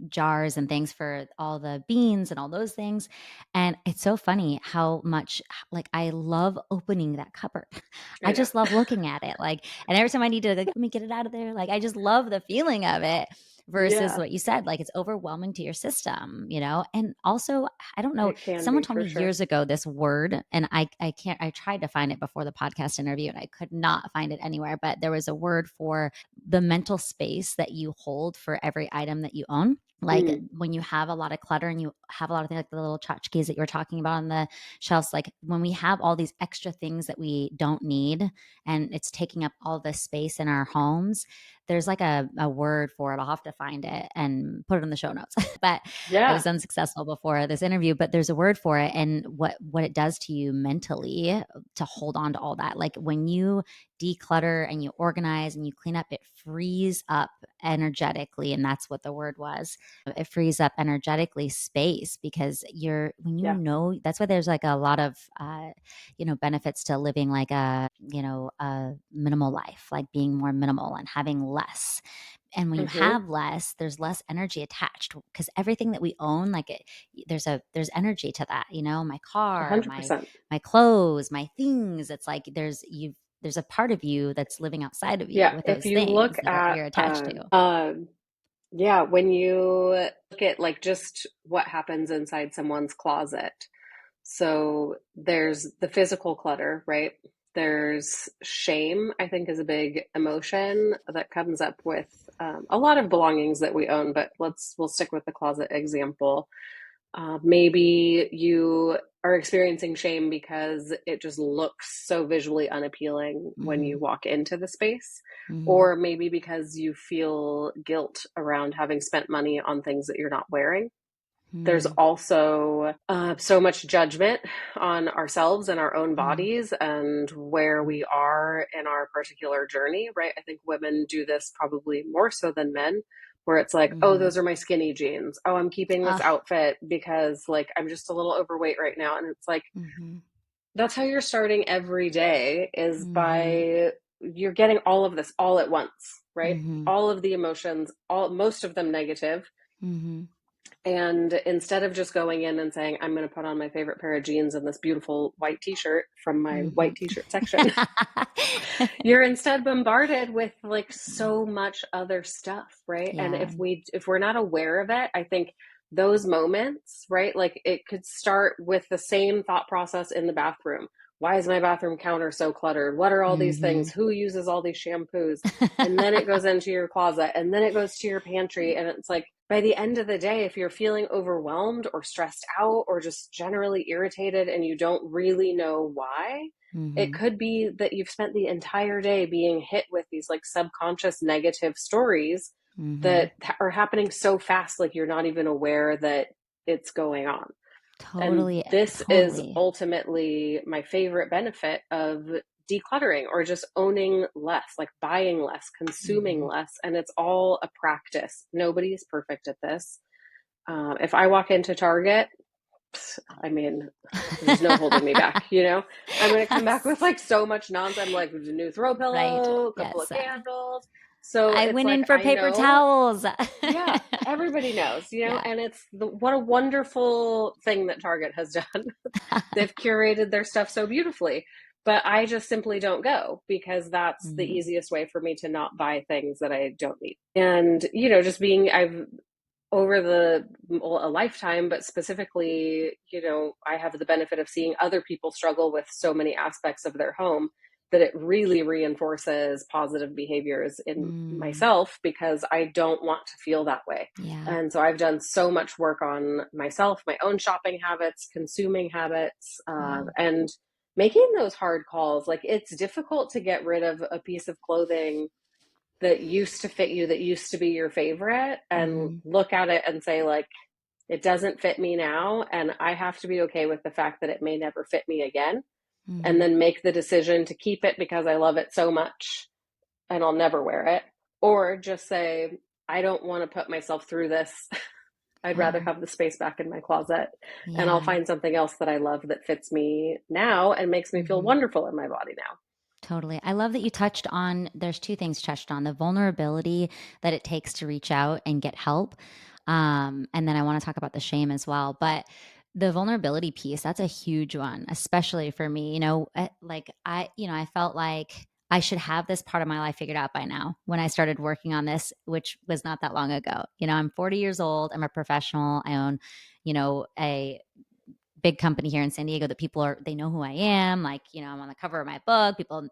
jars and things for all the beans and all those things. And it's so funny how much like I love opening that cupboard. I I know. just love looking at it. Like, and every time I need to like, let me get it out of there. Like, I just love the feeling of it versus Yeah, what you said. Like, it's overwhelming to your system. And also, I don't know, it can someone be told for me sure. years ago this word, and I can't, I tried to find it before the podcast interview and I could not find it anywhere, but there was a word for the mental space that you hold for every item that you own. Like Mm, when you have a lot of clutter and you have a lot of things like the little tchotchkes that you were talking about on the shelves, like when we have all these extra things that we don't need and it's taking up all this space in our homes, there's like a word for it. I'll have to find it and put it in the show notes. But I yeah, was unsuccessful before this interview, but there's a word for it and what it does to you mentally to hold on to all that. Like when you declutter and you organize and you clean up, it frees up energetically. And that's what the word was. It frees up energetically space because when yeah, that's why there's like a lot of, benefits to living like a minimal life, like being more minimal and having less. And when you hmm have less, there's less energy attached because everything that we own, like there's energy to that, my car, my 100%. my clothes, my things. It's like there's a part of you that's living outside of you Yeah, with if those you look things that at you're attached to. yeah, when you look at like just what happens inside someone's closet. So there's the physical clutter, right? There's shame, I think, is a big emotion that comes up with a lot of belongings that we own, but we'll stick with the closet example. Maybe you are experiencing shame because it just looks so visually unappealing when you Mhm. walk into the space, Mhm. or maybe because you feel guilt around having spent money on things that you're not wearing. There's Mm. also so much judgment on ourselves and our own Mhm. bodies and where we are in our particular journey, right? I think women do this probably more so than men, where it's like, oh, Mhm. those are my skinny jeans. Oh, I'm keeping this Ah. outfit because like I'm just a little overweight right now. And it's like, Mhm. that's how you're starting every day is Mhm. by you're getting all of this all at once, right? Mhm. All of the emotions, all most of them negative, Mhm. and instead of just going in and saying, I'm going to put on my favorite pair of jeans and this beautiful white t shirt from my white Mhm. t shirt section, you're instead bombarded with like so much other stuff, right? And Yeah. if we're not aware of it, I think those moments, right? Like it could start with the same thought process in the bathroom. Why is my bathroom counter so cluttered? What are all these things? Mhm. Who uses all these shampoos? And then it goes into your closet and then it goes to your pantry. And it's like by the end of the day, if you're feeling overwhelmed or stressed out or just generally irritated and you don't really know why, it Mhm. could be that you've spent the entire day being hit with these like subconscious negative stories Mhm. that are happening so fast, like you're not even aware that it's going on. And Totally, this is totally. ultimately my favorite benefit of decluttering or just owning less, like buying less, consuming Mhm. less. And it's all a practice. Nobody's perfect at this. If I walk into Target, I mean, there's no holding me back, you know? I'm gonna come back with like so much nonsense. I'm like, a new throw Right. pillow, a couple of Yes. candles. So I it's went like in for I paper know, towels. yeah, everybody knows, Yeah. and it's what a wonderful thing that Target has done. They've curated their stuff so beautifully. But I just simply don't go because that's the Mhm. easiest way for me to not buy things that I don't need. And, just I've over a lifetime, but specifically, I have the benefit of seeing other people struggle with so many aspects of their home that it really reinforces positive behaviors in Mm. myself because I don't want to feel that way. Yeah. And so I've done so much work on myself, my own shopping habits, consuming habits, Wow. and making those hard calls. Like it's difficult to get rid of a piece of clothing that used to fit you, that used to be your favorite, and Mhm. look at it and say, like, it doesn't fit me now. And I have to be okay with the fact that it may never fit me again. And Mhm. then make the decision to keep it because I love it so much and I'll never wear it. Or just say, I don't want to put myself through this. I'd rather Yeah. have the space back in my closet and I'll Yeah. find something else that I love that fits me now and makes me feel Mhm. wonderful in my body now. Totally. I love that you touched on, there's two things touched on, the vulnerability that it takes to reach out and get help. And then I want to talk about the shame as well. But the vulnerability piece, that's a huge one, especially for me. I felt like I should have this part of my life figured out by now when I started working on this, which was not that long ago. I'm 40 years old. I'm a professional. I own, a big company here in San Diego that they know who I am. Like, I'm on the cover of my book. People,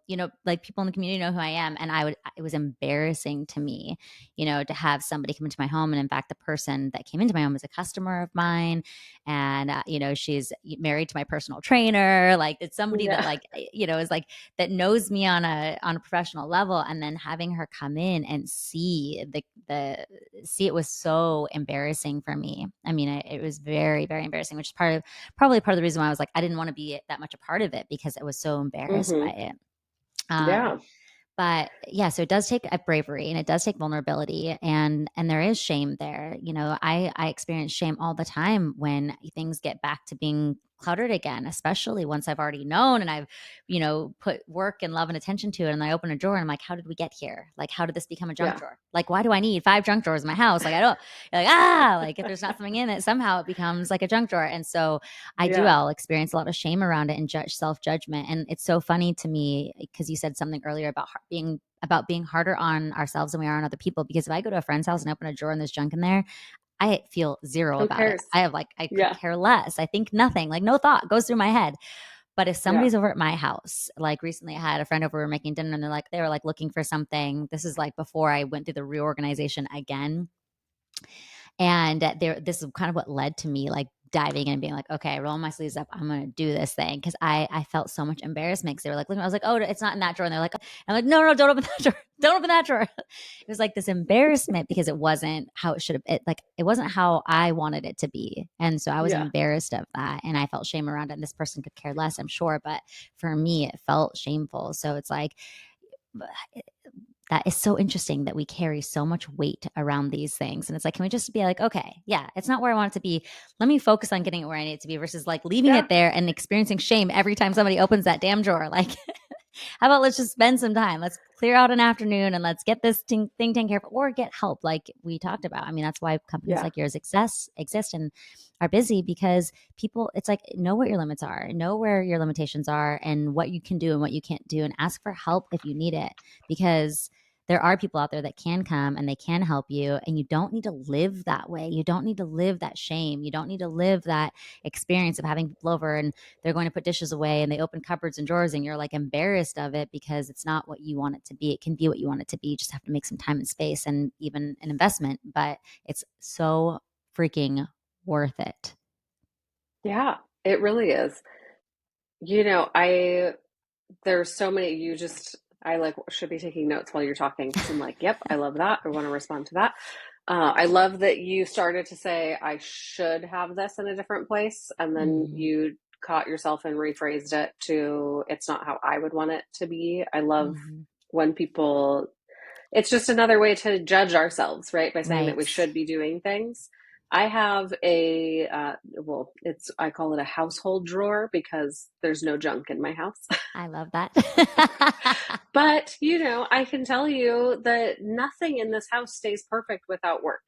like people in the community know who I am. And it was embarrassing to me, to have somebody come into my home. And in fact, the person that came into my home is a customer of mine. And, she's married to my personal trainer. Like it's somebody that Yeah. is like, that knows me on a professional level. And then having her come in and see it was so embarrassing for me. I mean, it was very, very embarrassing, which is probably part of the reason why I was like, I didn't want to be that much a part of it because I was so embarrassed by Hmm. it. Um, Yeah. but yeah, so it does take a bravery and it does take vulnerability, and there is shame there. I experience shame all the time when things get back to being cluttered again, especially once I've already known and I've, put work and love and attention to it. And I open a drawer and I'm like, how did we get here? Like, how did this become a junk Yeah. drawer? Like, why do I need 5 junk drawers in my house? Like, I don't like if there's not something in it, somehow it becomes like a junk drawer. And so Yeah. I'll experience a lot of shame around it and self-judgment. And it's so funny to me because you said something earlier about being harder on ourselves than we are on other people. Because if I go to a friend's house and open a drawer and there's junk in there, I feel zero Who about it. cares? I could Yeah. care less. I think nothing, like no thought goes through my head. But if Yeah. somebody's over at my house, like recently I had a friend over, we were making dinner and they were like looking for something. This is like before I went through the reorganization again. And this is kind of what led to me like diving in and being like, okay, roll my sleeves up. I'm going to do this thing. Cause I felt so much embarrassment because they were like, looking, I was like, oh, it's not in that drawer. And they're like, I'm like, no, don't open that drawer. Don't open that drawer. It was like this embarrassment because it wasn't how it should have, it wasn't how I wanted it to be. And so I was Yeah. embarrassed of that. And I felt shame around it. And this person could care less, I'm sure. But for me, it felt shameful. So it's like, that is so interesting that we carry so much weight around these things. And it's like, can we just be like, okay, yeah, it's not where I want it to be. Let me focus on getting it where I need it to be versus like leaving Yeah. it there and experiencing shame every time somebody opens that damn drawer. Like, how about let's just spend some time? Let's clear out an afternoon and let's get this thing taken care of or get help, like we talked about. I mean, that's why companies Yeah. like yours exist and are busy because people, it's like, know what your limits are, know where your limitations are and what you can do and what you can't do, and ask for help if you need it because there are people out there that can come and they can help you, and you don't need to live that way. You don't need to live that shame. You don't need to live that experience of having people over and they're going to put dishes away and they open cupboards and drawers and you're like embarrassed of it because it's not what you want it to be. It can be what you want it to be. You just have to make some time and space and even an investment, but it's so freaking worth it. Yeah. It really is. I there's so many I like should be taking notes while you're talking because I'm like, yep, I love that. I want to respond to that. I love that you started to say I should have this in a different place, and then Mm-hmm. you caught yourself and rephrased it to it's not how I would want it to be. I love Mm-hmm. when people it's just another way to judge ourselves, right? By saying that Right. we should be doing things. I have I call it a household drawer because there's no junk in my house. I love that. But, I can tell you that nothing in this house stays perfect without work.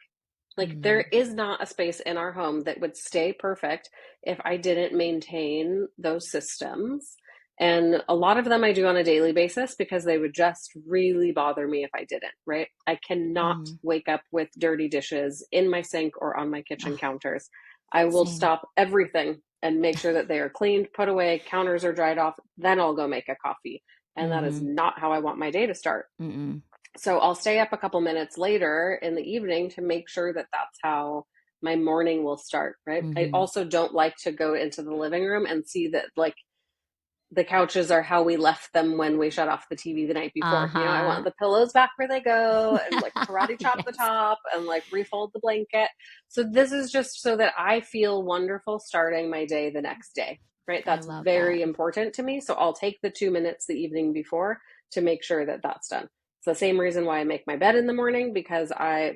Like, there Mm-hmm. is not a space in our home that would stay perfect if I didn't maintain those systems. And a lot of them I do on a daily basis because they would just really bother me if I didn't, right? I cannot Mm-hmm. wake up with dirty dishes in my sink or on my kitchen Oh, counters. I will same. stop everything and make sure that they are cleaned, put away, counters are dried off, then I'll go make a coffee. And that is Mm-hmm. not how I want my day to start. Mm-mm. So I'll stay up a couple minutes later in the evening to make sure that that's how my morning will start, right? I Mm-hmm. also don't like to go into the living room and see that like the couches are how we left them when we shut off the TV the night before. I want Uh-huh. the pillows back where they go and like karate chop the Yes. top and like refold the blanket. So this is just so that I feel wonderful starting my day the next day, right? I That's love that. very important to me. So I'll take the 2 minutes the evening before to make sure that that's done. It's the same reason why I make my bed in the morning because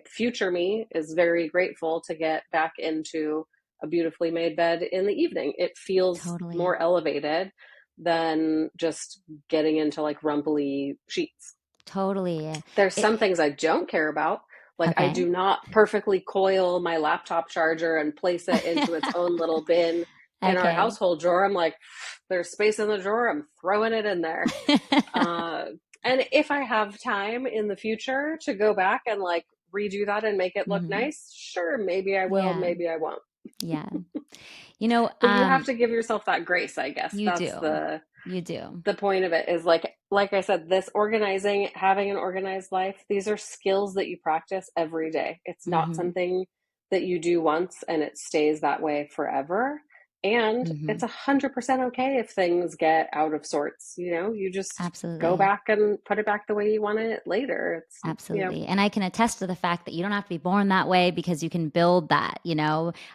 future me is very grateful to get back into a beautifully made bed in the evening. It feels Totally. more elevated. than just getting into like rumply sheets. Totally. There's It, some things I don't care about. Like, I okay. do not perfectly coil my laptop charger and place it into its own little bin in our Okay. household drawer. I'm like, there's space in the drawer. I'm throwing it in there. Uh, and if I have time in the future to go back and like redo that and make it look hmm nice, sure, maybe I will, Yeah. maybe I won't. Yeah. You know, But you have to give yourself that grace, I guess. you That's do. You do. the point of it, is like I said, this organizing, having an organized life, these are skills that you practice every day. It's not hmm something that you do once and it stays that way forever. And it's hmm 100% okay if things get out of sorts. You just go Absolutely. back and put it back the way you want it later. It's. Absolutely. And I can attest to the fact that you don't have to be born that way because you can build that.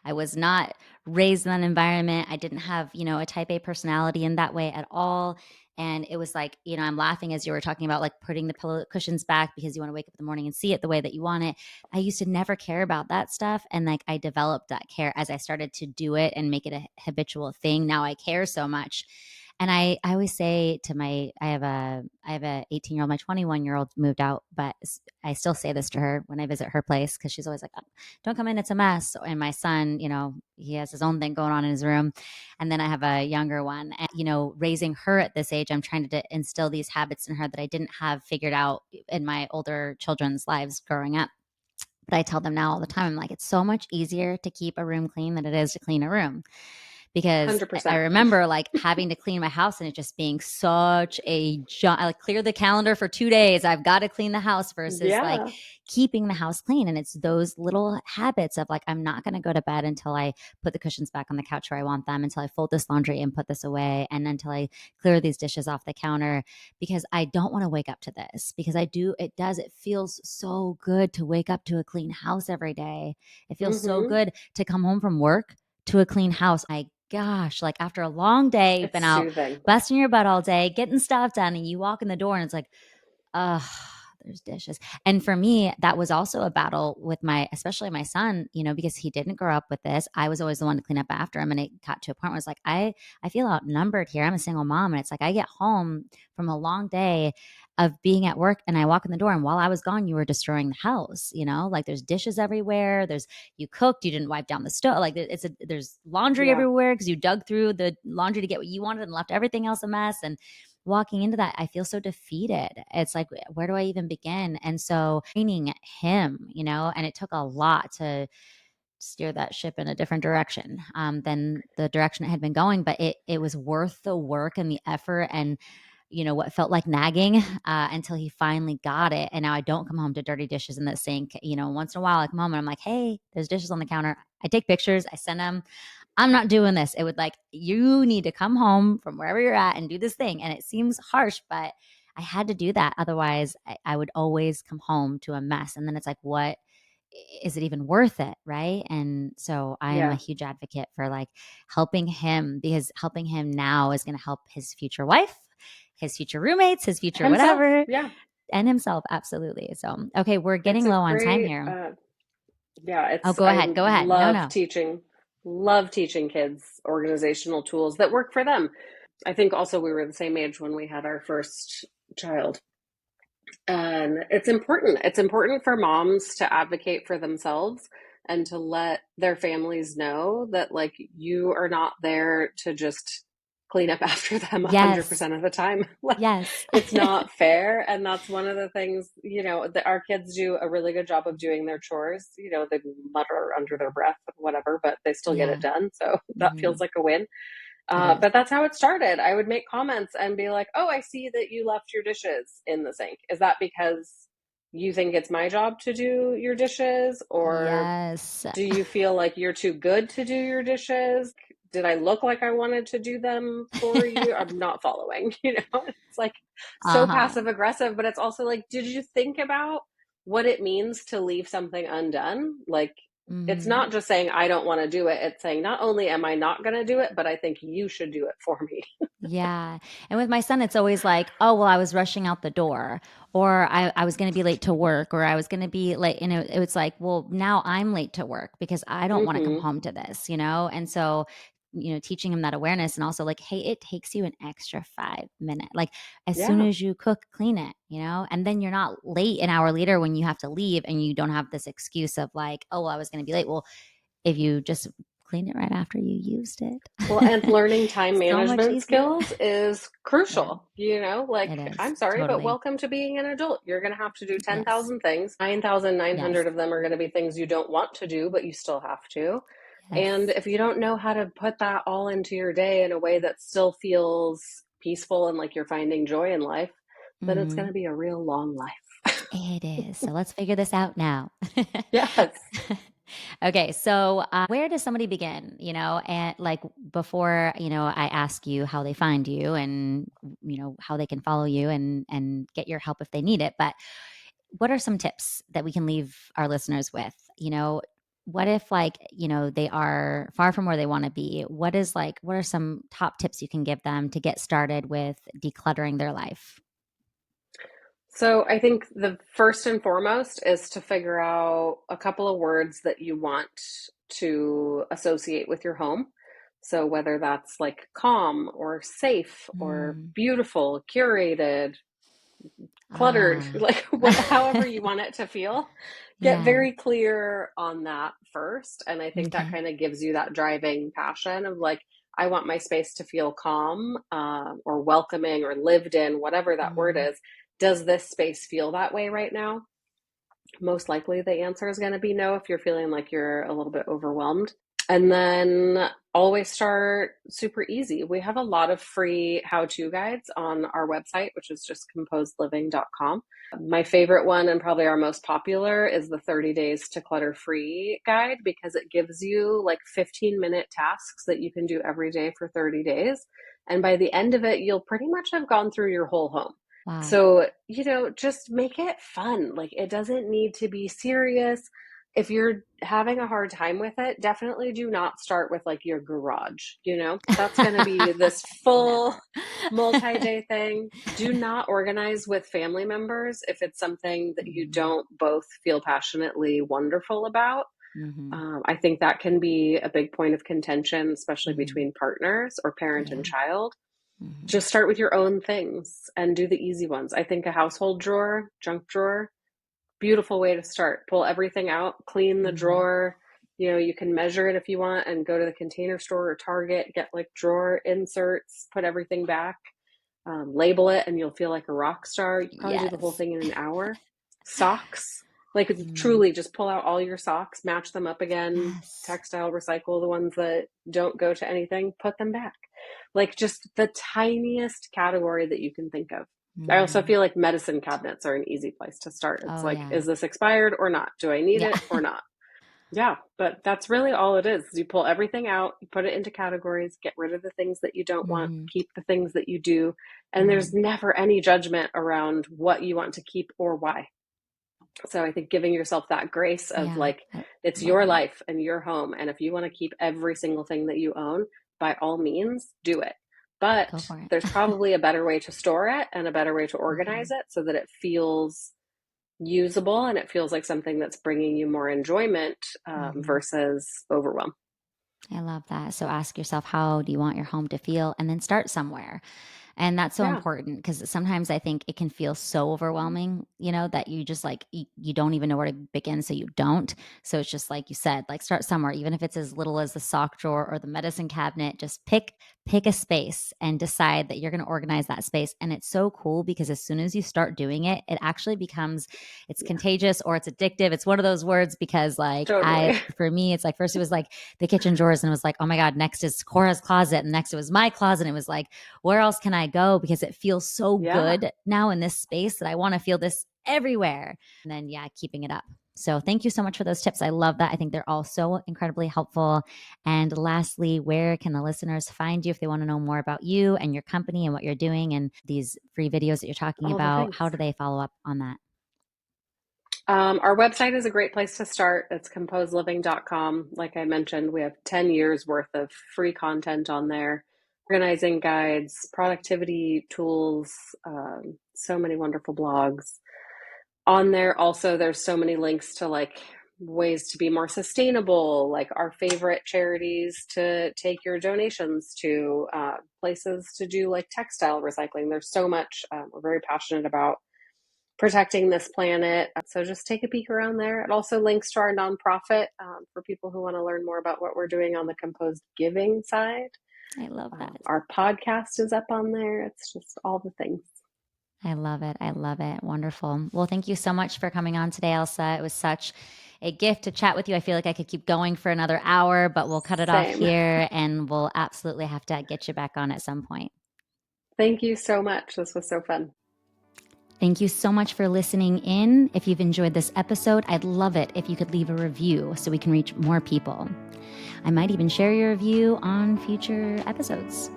I was not raised in that environment. I didn't have, a type A personality in that way at all. And it was like, I'm laughing as you were talking about like putting the pillow cushions back because you want to wake up in the morning and see it the way that you want it. I used to never care about that stuff. And like I developed that care as I started to do it and make it a habitual thing. Now I care so much. And I always say to I have a 18-year-old, my 21-year-old moved out, but I still say this to her when I visit her place because she's always like, "Oh, don't come in, it's a mess." And my son, he has his own thing going on in his room. And then I have a younger one. And, raising her at this age, I'm trying to instill these habits in her that I didn't have figured out in my older children's lives growing up. But I tell them now all the time, I'm like, it's so much easier to keep a room clean than it is to clean a room because I 100%. remember like having to clean my house and it just being such I like clear the calendar for 2 days. I've got to clean the house versus like Yeah. keeping the house clean. And it's those little habits of like, I'm not going to go to bed until I put the cushions back on the couch where I want them, until I fold this laundry and put this away, and until I clear these dishes off the counter because I don't want to wake up to this because it feels so good to wake up to a clean house every day. It feels so Mm-hmm. good to come home from work to a clean house. I gosh, like after a long day, you've been It's out soothing. busting your butt all day, getting stuff done, and you walk in the door and it's like, ugh, there's dishes. And for me, that was also a battle with especially my son, because he didn't grow up with this. I was always the one to clean up after him. And it got to a point where it's like, I feel outnumbered here. I'm a single mom. And it's like, I get home from a long day of being at work and I walk in the door and while I was gone, you were destroying the house, like there's dishes everywhere. You cooked, you didn't wipe down the stove. Like there's laundry Yeah. everywhere because you dug through the laundry to get what you wanted and left everything else a mess. And walking into that, I feel so defeated. It's like, where do I even begin? And so training him, and it took a lot to steer that ship in a different direction than the direction it had been going. But it was worth the work and the effort and what felt like nagging until he finally got it. And now I don't come home to dirty dishes in the sink. Once in a while I come home and I'm like, hey, there's dishes on the counter. I take pictures, I send them. I'm not doing this. It would like, you need to come home from wherever you're at and do this thing. And it seems harsh, but I had to do that. Otherwise, I would always come home to a mess. And then it's like, what is it even worth it? Right. And so I am a Yeah. huge advocate for like helping him because helping him now is going to help his future wife, his future roommates, his future Himself. whatever, Yeah. and himself. Absolutely. So, okay, we're It's getting a low on time great here. yeah, Oh, it's go I ahead. Go ahead. No, love no. teaching kids organizational tools that work for them. I think also we were the same age when we had our first child. And it's important. It's important for moms to advocate for themselves and to let their families know that like you are not there to just clean up after them Yes. 100% of the time. Like, Yes. it's not fair, and that's one of the things, that our kids do a really good job of doing their chores. They mutter under their breath, whatever, but they still get it Yeah. done. So that feels Mhm. like a win. It is. But that's how it started. I would make comments and be like, "Oh, I see that you left your dishes in the sink. Is that because you think it's my job to do your dishes? Or Yes. do you feel like you're too good to do your dishes? Did I look like I wanted to do them for you? I'm not following." It's like so Uh-huh. passive aggressive, but it's also like, did you think about what it means to leave something undone? Like, it's Mhm. not just saying I don't want to do it. It's saying not only am I not going to do it, but I think you should do it for me. Yeah. And with my son, it's always like, oh, well, I was rushing out the door, or I was going to be late to work, or I was going to be late. It's like, well, now I'm late to work because I don't want to come Hmm. home to this. And so teaching them that awareness, and also like, hey, it takes you an extra 5 minutes. Like as soon Yeah. as you cook, clean it, and then you're not late an hour later when you have to leave, and you don't have this excuse of like, oh, well, I was going to be late. Well, if you just clean it right after you used it, Well, and learning time so much management easier. skills is Yeah, crucial. Like, it is I'm sorry, but totally. welcome to being an adult. You're going to have to do Yes. 10,000 things. 9,900 Yes. of them are going to be things you don't want to do, but you still have to. And Yes. if you don't know how to put that all into your day in a way that still feels peaceful and like you're finding joy in life, then it's going Hmm. to be a real long life. It is. So let's figure this out now. Yes. Okay, so where does somebody begin? And like before, I ask you how they find you, and how they can follow you and get your help if they need it. But what are some tips that we can leave our listeners with? What if like they are far from where they want to be? What are some top tips you can give them to get started with decluttering their life? So I think the first and foremost is to figure out a couple of words that you want to associate with your home. So whether that's like calm or safe or Mm. beautiful, curated, cluttered, Ah. like what, however you want it to feel, get Yeah. very clear on that first. And I think that Okay. kind of gives you that driving passion of like, I want my space to feel calm, or welcoming or lived in, whatever that word Mm. is. Does this space feel that way right now? Most likely the answer is going to be no if you're feeling like you're a little bit overwhelmed. And then always start super easy. We have a lot of free how to guides on our website, which is just composedliving.com. My favorite one, and probably our most popular, is the 30 Days to Clutter Free guide, because it gives you like 15-minute tasks that you can do every day for 30 days. And by the end of it, you'll pretty much have gone through your whole home. Wow. So, just make it fun. Like, it doesn't need to be serious. If you're having a hard time with it, definitely do not start with like your garage. That's going to be this full Never. multi-day thing. Do not organize with family members if it's something that you Mhm. don't both feel passionately wonderful about. Mhm. I think that can be a big point of contention, especially Mhm. between partners or parent and Yeah. child. Mhm. Just start with your own things and do the easy ones. I think a household drawer, junk drawer, beautiful way to start. Pull everything out, clean the Mhm. drawer. You can measure it if you want and go to the Container Store or Target, get like drawer inserts, put everything back, label it, and you'll feel like a rock star. You can probably do the whole Yes. thing in an hour. Socks, like Mm. truly just pull out all your socks, match them up again, Yes. textile recycle the ones that don't go to anything, put them back. Like just the tiniest category that you can think of. I also Mhm. feel like medicine cabinets are an easy place to start. It's Oh, like, yeah. is this expired or not? Do I need Yeah. it or not? Yeah, but that's really all it is. You pull everything out, you put it into categories, get rid of the things that you don't want, Mhm. keep the things that you do. And there's Mhm. never any judgment around what you want to keep or why. So I think giving yourself that grace of Yeah. like, I it's love your that. life and your home. And if you want to keep every single thing that you own, by all means, do it. Go But for it. there's probably a better way to store it and a better way to organize Mhm. it so that it feels usable and it feels like something that's bringing you more enjoyment, Mhm. versus overwhelm. I love that. So ask yourself, how do you want your home to feel? And then start somewhere. And that's so Yeah, important because sometimes I think it can feel so overwhelming, that you just like, you don't even know where to begin. So you don't. So it's just like you said, like start somewhere, even if it's as little as the sock drawer or the medicine cabinet, just pick a space and decide that you're going to organize that space. And it's so cool because as soon as you start doing it, it actually becomes, it's yeah, contagious or it's addictive. It's one of those words because like totally. for me, it's like, first it was like the kitchen drawers and it was like, oh my God, next is Cora's closet. And next it was my closet. And it was like, where else can I go? Because it feels so Yeah. good now in this space that I want to feel this everywhere. And then, yeah, keeping it up. So, thank you so much for those tips. I love that. I think they're all so incredibly helpful. And lastly, where can the listeners find you if they want to know more about you and your company and what you're doing and these free videos that you're talking All the about? things. How do they follow up on that? Our website is a great place to start. It's composedliving.com. Like I mentioned, we have 10 years worth of free content on there, organizing guides, productivity tools, so many wonderful blogs. On there, also, there's so many links to like ways to be more sustainable, like our favorite charities to take your donations to, places to do like textile recycling. There's so much. We're very passionate about protecting this planet. So just take a peek around there. It also links to our nonprofit for people who want to learn more about what we're doing on the composed giving side. I love that. Our podcast is up on there. It's just all the things. I love it. I love it. Wonderful. Well, thank you so much for coming on today, Elsa. It was such a gift to chat with you. I feel like I could keep going for another hour, but we'll cut it off Same. here and we'll absolutely have to get you back on at some point. Thank you so much. This was so fun. Thank you so much for listening in. If you've enjoyed this episode, I'd love it if you could leave a review so we can reach more people. I might even share your review on future episodes.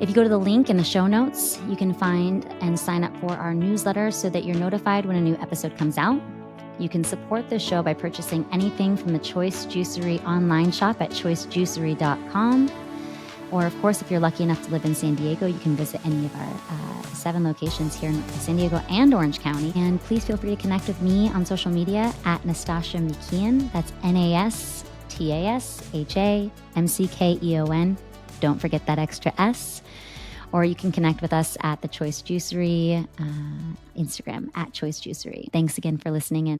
If you go to the link in the show notes, you can find and sign up for our newsletter so that you're notified when a new episode comes out. You can support the show by purchasing anything from the Choice Juicery online shop at choicejuicery.com. Or, of course, if you're lucky enough to live in San Diego, you can visit any of our 7 locations here in San Diego and Orange County. And please feel free to connect with me on social media at Nastasha Mckeon. That's NASTASHAMCKEON. Don't forget that extra S. Or you can connect with us at the Choice Juicery Instagram at Choice Juicery. Thanks again for listening in.